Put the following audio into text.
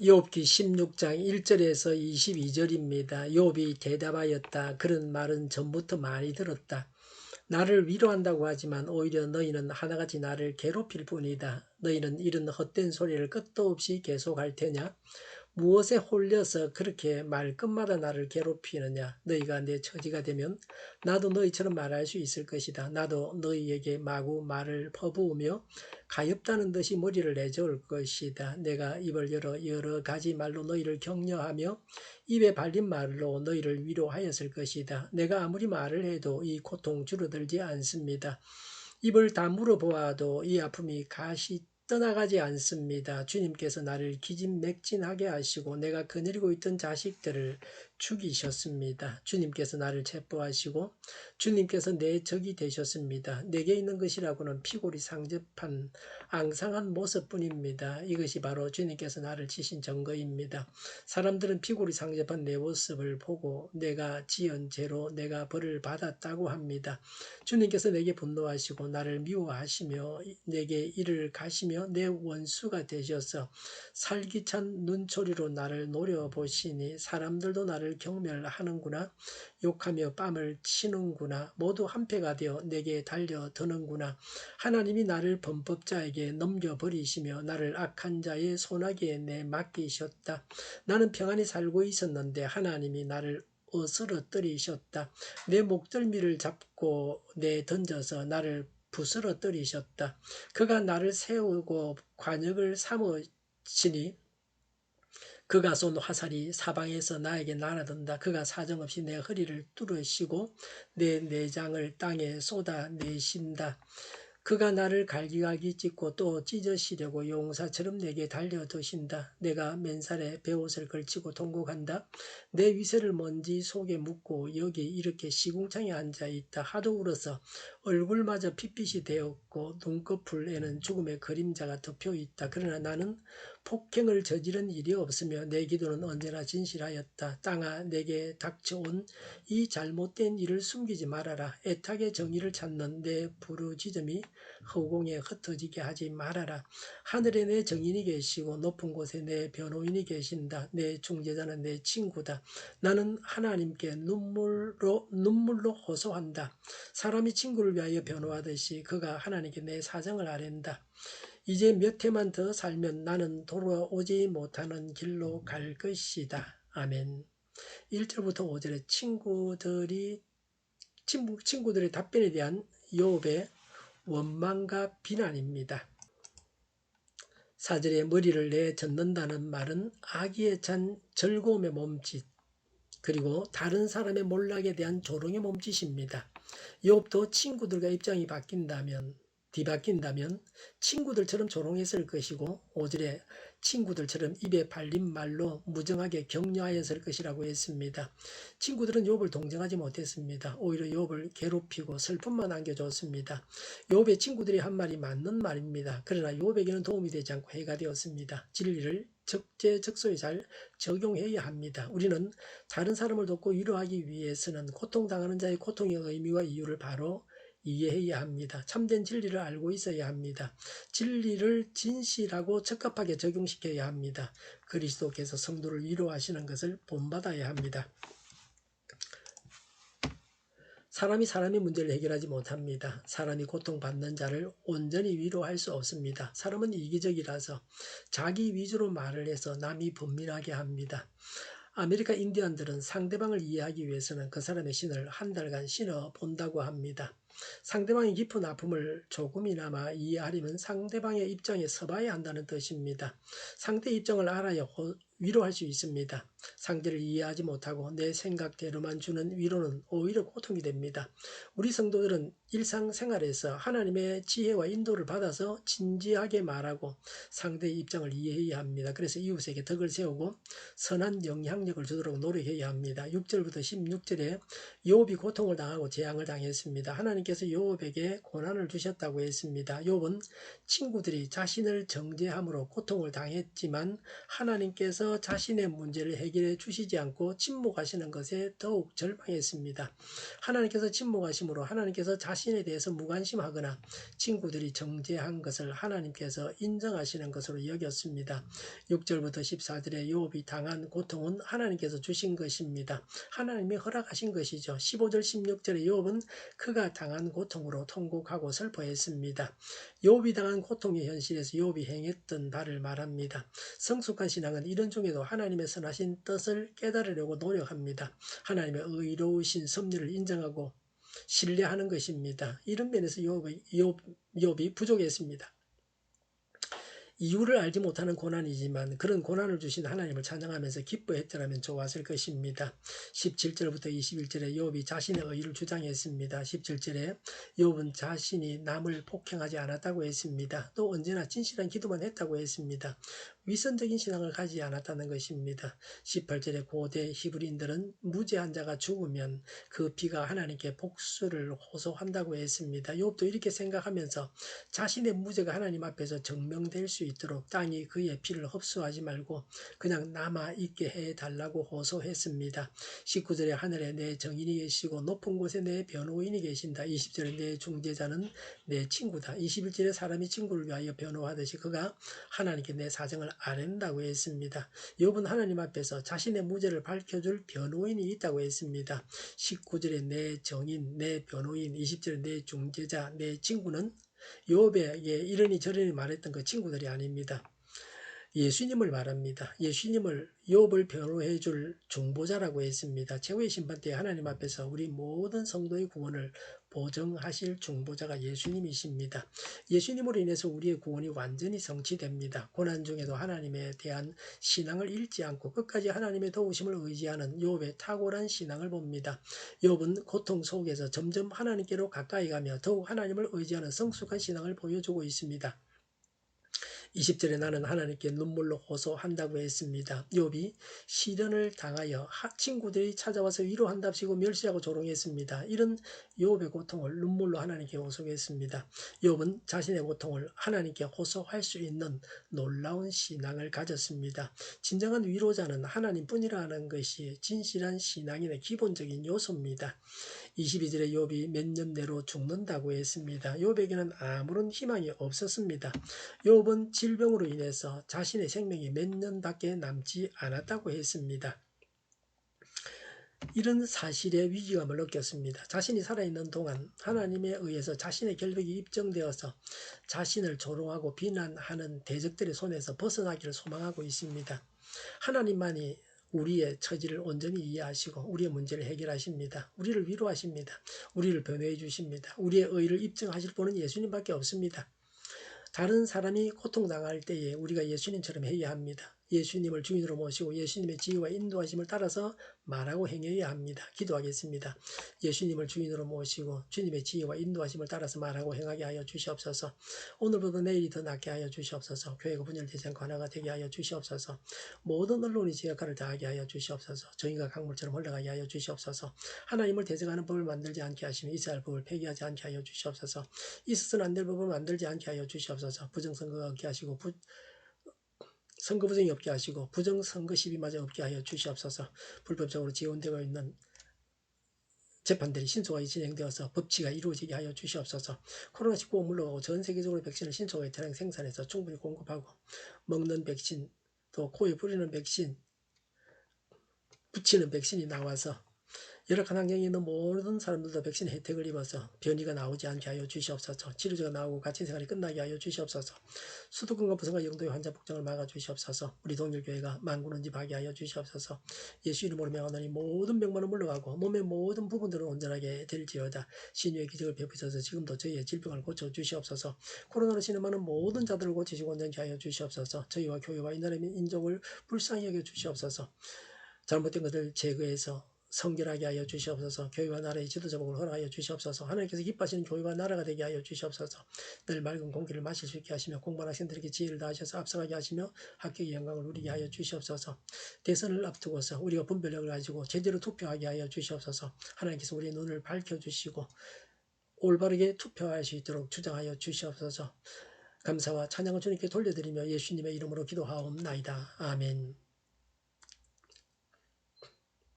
욥기 16장 1절에서 22절입니다. 욥이 대답하였다. 그런 말은 전부터 많이 들었다. 나를 위로한다고 하지만 오히려 너희는 하나같이 나를 괴롭힐 뿐이다. 너희는 이런 헛된 소리를 끝도 없이 계속할 테냐? 무엇에 홀려서 그렇게 말끝마다 나를 괴롭히느냐? 너희가 내 처지가 되면 나도 너희처럼 말할 수 있을 것이다. 나도 너희에게 마구 말을 퍼부으며 가엾다는 듯이 머리를 내저을 것이다. 내가 입을 열어 여러 가지 말로 너희를 격려하며 입에 발린 말로 너희를 위로하였을 것이다. 내가 아무리 말을 해도 이 고통 줄어들지 않습니다. 입을 다물어 보아도 이 아픔이 가시 떠나가지 않습니다. 주님께서 나를 기진맥진하게 하시고 내가 거느리고 있던 자식들을 죽이셨습니다. 주님께서 나를 체포하시고 주님께서 내 적이 되셨습니다. 내게 있는 것이라고는 피골이 상접한 앙상한 모습뿐입니다. 이것이 바로 주님께서 나를 치신 증거입니다. 사람들은 피골이 상접한 내 모습을 보고 내가 지은 죄로 내가 벌을 받았다고 합니다. 주님께서 내게 분노하시고 나를 미워하시며 내게 이를 가시며 내 원수가 되셔서 살기찬 눈초리로 나를 노려보시니 사람들도 나를 경멸하는구나. 욕하며 뺨을 치는구나. 모두 한패가 되어 내게 달려드는구나. 하나님이 나를 범법자에게 넘겨버리시며 나를 악한 자의 손아귀에 내맡기셨다. 나는 평안히 살고 있었는데 하나님이 나를 어스러뜨리셨다. 내 목덜미를 잡고 내던져서 나를 부스러뜨리셨다. 그가 나를 세우고 관역을 삼으시니 그가 쏜 화살이 사방에서 나에게 날아든다. 그가 사정없이 내 허리를 뚫으시고 내 내장을 땅에 쏟아내신다. 그가 나를 갈기갈기 찢고 또 찢으시려고 용사처럼 내게 달려드신다. 내가 맨살에 베옷을 걸치고 통곡한다. 내 위세를 먼지 속에 묻고 여기 이렇게 시궁창에 앉아있다. 하도 울어서 얼굴마저 핏빛이 되었고 눈꺼풀에는 죽음의 그림자가 덮여있다. 그러나 나는 폭행을 저지른 일이 없으며 내 기도는 언제나 진실하였다. 땅아 내게 닥쳐온 이 잘못된 일을 숨기지 말아라. 애타게 정의를 찾는 내 부르짖음이 허공에 흩어지게 하지 말아라. 하늘에 내 정인이 계시고 높은 곳에 내 변호인이 계신다. 내 중재자는 내 친구다. 나는 하나님께 눈물로 호소한다. 사람이 친구를 위하여 변호하듯이 그가 하나님께 내 사정을 아랜다. 이제 몇 해만 더 살면 나는 돌아오지 못하는 길로 갈 것이다. 아멘. 1절부터 5절에 친구들의 답변에 대한 욥의 원망과 비난입니다. 4절에 머리를 내젓는다는 말은 악의에 찬 즐거움의 몸짓, 그리고 다른 사람의 몰락에 대한 조롱의 몸짓입니다. 욥도 친구들과 입장이 뒤바뀐다면 친구들처럼 조롱했을 것이고 5절에 친구들처럼 입에 발린 말로 무정하게 격려하였을 것이라고 했습니다. 친구들은 욥을 동정하지 못했습니다. 오히려 욥을 괴롭히고 슬픔만 안겨줬습니다. 욥의 친구들이 한 말이 맞는 말입니다. 그러나 욥에게는 도움이 되지 않고 해가 되었습니다. 진리를 적재적소에 잘 적용해야 합니다. 우리는 다른 사람을 돕고 위로하기 위해서는 고통당하는 자의 고통의 의미와 이유를 바로 이해해야 합니다. 참된 진리를 알고 있어야 합니다. 진리를 진실하고 적합하게 적용시켜야 합니다. 그리스도께서 성도를 위로하시는 것을 본받아야 합니다. 사람이 사람의 문제를 해결하지 못합니다. 사람이 고통받는 자를 온전히 위로할 수 없습니다. 사람은 이기적이라서 자기 위주로 말을 해서 남이 번민하게 합니다. 아메리카 인디언들은 상대방을 이해하기 위해서는 그 사람의 신을 한 달간 신어 본다고 합니다. 상대방의 깊은 아픔을 조금이나마 이해하려면 상대방의 입장에 서봐야 한다는 뜻입니다. 상대의 입장을 알아야 위로할 수 있습니다. 상대를 이해하지 못하고 내 생각대로만 주는 위로는 오히려 고통이 됩니다. 우리 성도들은 일상생활에서 하나님의 지혜와 인도를 받아서 진지하게 말하고 상대의 입장을 이해해야 합니다. 그래서 이웃에게 덕을 세우고 선한 영향력을 주도록 노력해야 합니다. 6절부터 16절에 욥이 고통을 당하고 재앙을 당했습니다. 하나님께서 욥에게 고난을 주셨다고 했습니다. 욥은 친구들이 자신을 정죄함으로 고통을 당했지만 하나님께서 하나님께서 자신의 문제를 해결해 주시지 않고 침묵하시는 것에 더욱 절망했습니다. 하나님께서 침묵하심으로 하나님께서 자신에 대해서 무관심하거나 친구들이 정죄한 것을 하나님께서 인정하시는 것으로 여겼습니다. 6절부터 14절에 욥이 당한 고통은 하나님께서 주신 것입니다. 하나님이 허락하신 것이죠. 15절 16절에 욥은 그가 당한 고통으로 통곡하고 슬퍼했습니다. 욥이 당한 고통의 현실에서 욥이 행했던 바를 말합니다. 성숙한 신앙은 이런 중에도 하나님의 선하신 뜻을 깨달으려고 노력합니다. 하나님의 의로우신 섭리를 인정하고 신뢰하는 것입니다. 이런 면에서 욥이 부족했습니다. 이유를 알지 못하는 고난이지만 그런 고난을 주신 하나님을 찬양하면서 기뻐했더라면 좋았을 것입니다. 17절부터 21절에 욥이 자신의 의의를 주장했습니다. 17절에 욥은 자신이 남을 폭행하지 않았다고 했습니다. 또 언제나 진실한 기도만 했다고 했습니다. 위선적인 신앙을 가지지 않았다는 것입니다. 18절에 고대 히브리인들은 무죄한 자가 죽으면 그 피가 하나님께 복수를 호소한다고 했습니다. 욥도 이렇게 생각하면서 자신의 무죄가 하나님 앞에서 증명될 수 있도록 땅이 그의 피를 흡수하지 말고 그냥 남아있게 해달라고 호소했습니다. 19절에 하늘에 내 정인이 계시고 높은 곳에 내 변호인이 계신다. 20절에 내 중재자는 내 친구다. 21절에 사람이 친구를 위하여 변호하듯이 그가 하나님께 내 사정을 아랜다고 했습니다. 욥은 하나님 앞에서 자신의 무죄를 밝혀줄 변호인이 있다고 했습니다. 19절에 내 정인, 내 변호인, 20절에 내 중재자, 내 친구는 욥에게 이러니 저러니 말했던 그 친구들이 아닙니다. 예수님을 말합니다. 예수님을 욥을 변호해 줄 중보자라고 했습니다. 최후의 심판 때 하나님 앞에서 우리 모든 성도의 구원을 보증하실 중보자가 예수님이십니다. 예수님으로 인해서 우리의 구원이 완전히 성취됩니다. 고난 중에도 하나님에 대한 신앙을 잃지 않고 끝까지 하나님의 도우심을 의지하는 욥의 탁월한 신앙을 봅니다. 욥은 고통 속에서 점점 하나님께로 가까이 가며 더욱 하나님을 의지하는 성숙한 신앙을 보여주고 있습니다. 20절에 나는 하나님께 눈물로 호소한다고 했습니다. 욥이 시련을 당하여 친구들이 찾아와서 위로한답시고 멸시하고 조롱했습니다. 이런 욥의 고통을 눈물로 하나님께 호소했습니다. 욥은 자신의 고통을 하나님께 호소할 수 있는 놀라운 신앙을 가졌습니다. 진정한 위로자는 하나님뿐이라는 것이 진실한 신앙인의 기본적인 요소입니다. 22절에 욥이 몇 년 내로 죽는다고 했습니다. 욥에게는 아무런 희망이 없었습니다. 욥은 질병으로 인해서 자신의 생명이 몇 년밖에 남지 않았다고 했습니다. 이런 사실에 위기감을 느꼈습니다. 자신이 살아있는 동안 하나님에 의해서 자신의 결백이 입증되어서 자신을 조롱하고 비난하는 대적들의 손에서 벗어나기를 소망하고 있습니다. 하나님만이 우리의 처지를 온전히 이해하시고 우리의 문제를 해결하십니다. 우리를 위로하십니다. 우리를 변호해 주십니다. 우리의 의를 입증하실 분은 예수님밖에 없습니다. 다른 사람이 고통당할 때에 우리가 예수님처럼 해야 합니다. 예수님을 주인으로 모시고 예수님의 지혜와 인도하심을 따라서 말하고 행해야 합니다. 기도하겠습니다. 예수님을 주인으로 모시고 주님의 지혜와 인도하심을 따라서 말하고 행하게 하여 주시옵소서. 오늘보다 내일이 더 낫게 하여 주시옵소서. 교회가 분열되지 않고 하나가 되게 하여 주시옵소서. 모든 언론이 제 역할을 다하게 하여 주시옵소서. 정의가 강물처럼 흘러가게 하여 주시옵소서. 하나님을 대적하는 법을 만들지 않게 하시며 이스라엘 법을 폐기하지 않게 하여 주시옵소서. 있어서는 안 될 법을 만들지 않게 하여 주시옵소서. 부정선거가 없게 하시고 선거 부정이 없게 하시고 부정선거 시비마저 없게 하여 주시옵소서. 불법적으로 지원되고 있는 재판들이 신속하게 진행되어서 법치가 이루어지게 하여 주시옵소서. 코로나19가 물러가고 전 세계적으로 백신을 신속하게 대량 생산해서 충분히 공급하고 먹는 백신, 또 코에 뿌리는 백신, 붙이는 백신이 나와서 열악한 환경에 있는 모든 사람들도 백신 혜택을 입어서 변이가 나오지 않게 하여 주시옵소서. 치료제가 나오고 갇힌 생활이 끝나게 하여 주시옵소서. 수도권과 부산과 영도의 환자 폭정을 막아 주시옵소서. 우리 동일교회가 만군원집하게 하여 주시옵소서. 예수 이름으로 명하노니 모든 병만은 물러가고 몸의 모든 부분들은 온전하게 될지어다. 신유의 기적을 베푸셔서 지금도 저희의 질병을 고쳐 주시옵소서. 코로나로 신음하는 모든 자들을 고치시고 온전케 하여 주시옵소서. 저희와 교회와 이 나라의 민족을 불쌍히 여겨 주시옵소서. 잘못된 것을 제거해서 성결하게 하여 주시옵소서. 교회와 나라의 지도자복을 허락하여 주시옵소서. 하나님께서 기뻐하시는 교회와 나라가 되게 하여 주시옵소서. 늘 맑은 공기를 마실 수 있게 하시며 공부한 학생들에게 지혜를 다하셔서 앞서가게 하시며 합격의 영광을 누리게 하여 주시옵소서. 대선을 앞두고서 우리가 분별력을 가지고 제대로 투표하게 하여 주시옵소서. 하나님께서 우리의 눈을 밝혀주시고 올바르게 투표할 수 있도록 주장하여 주시옵소서. 감사와 찬양을 주님께 돌려드리며 예수님의 이름으로 기도하옵나이다. 아멘.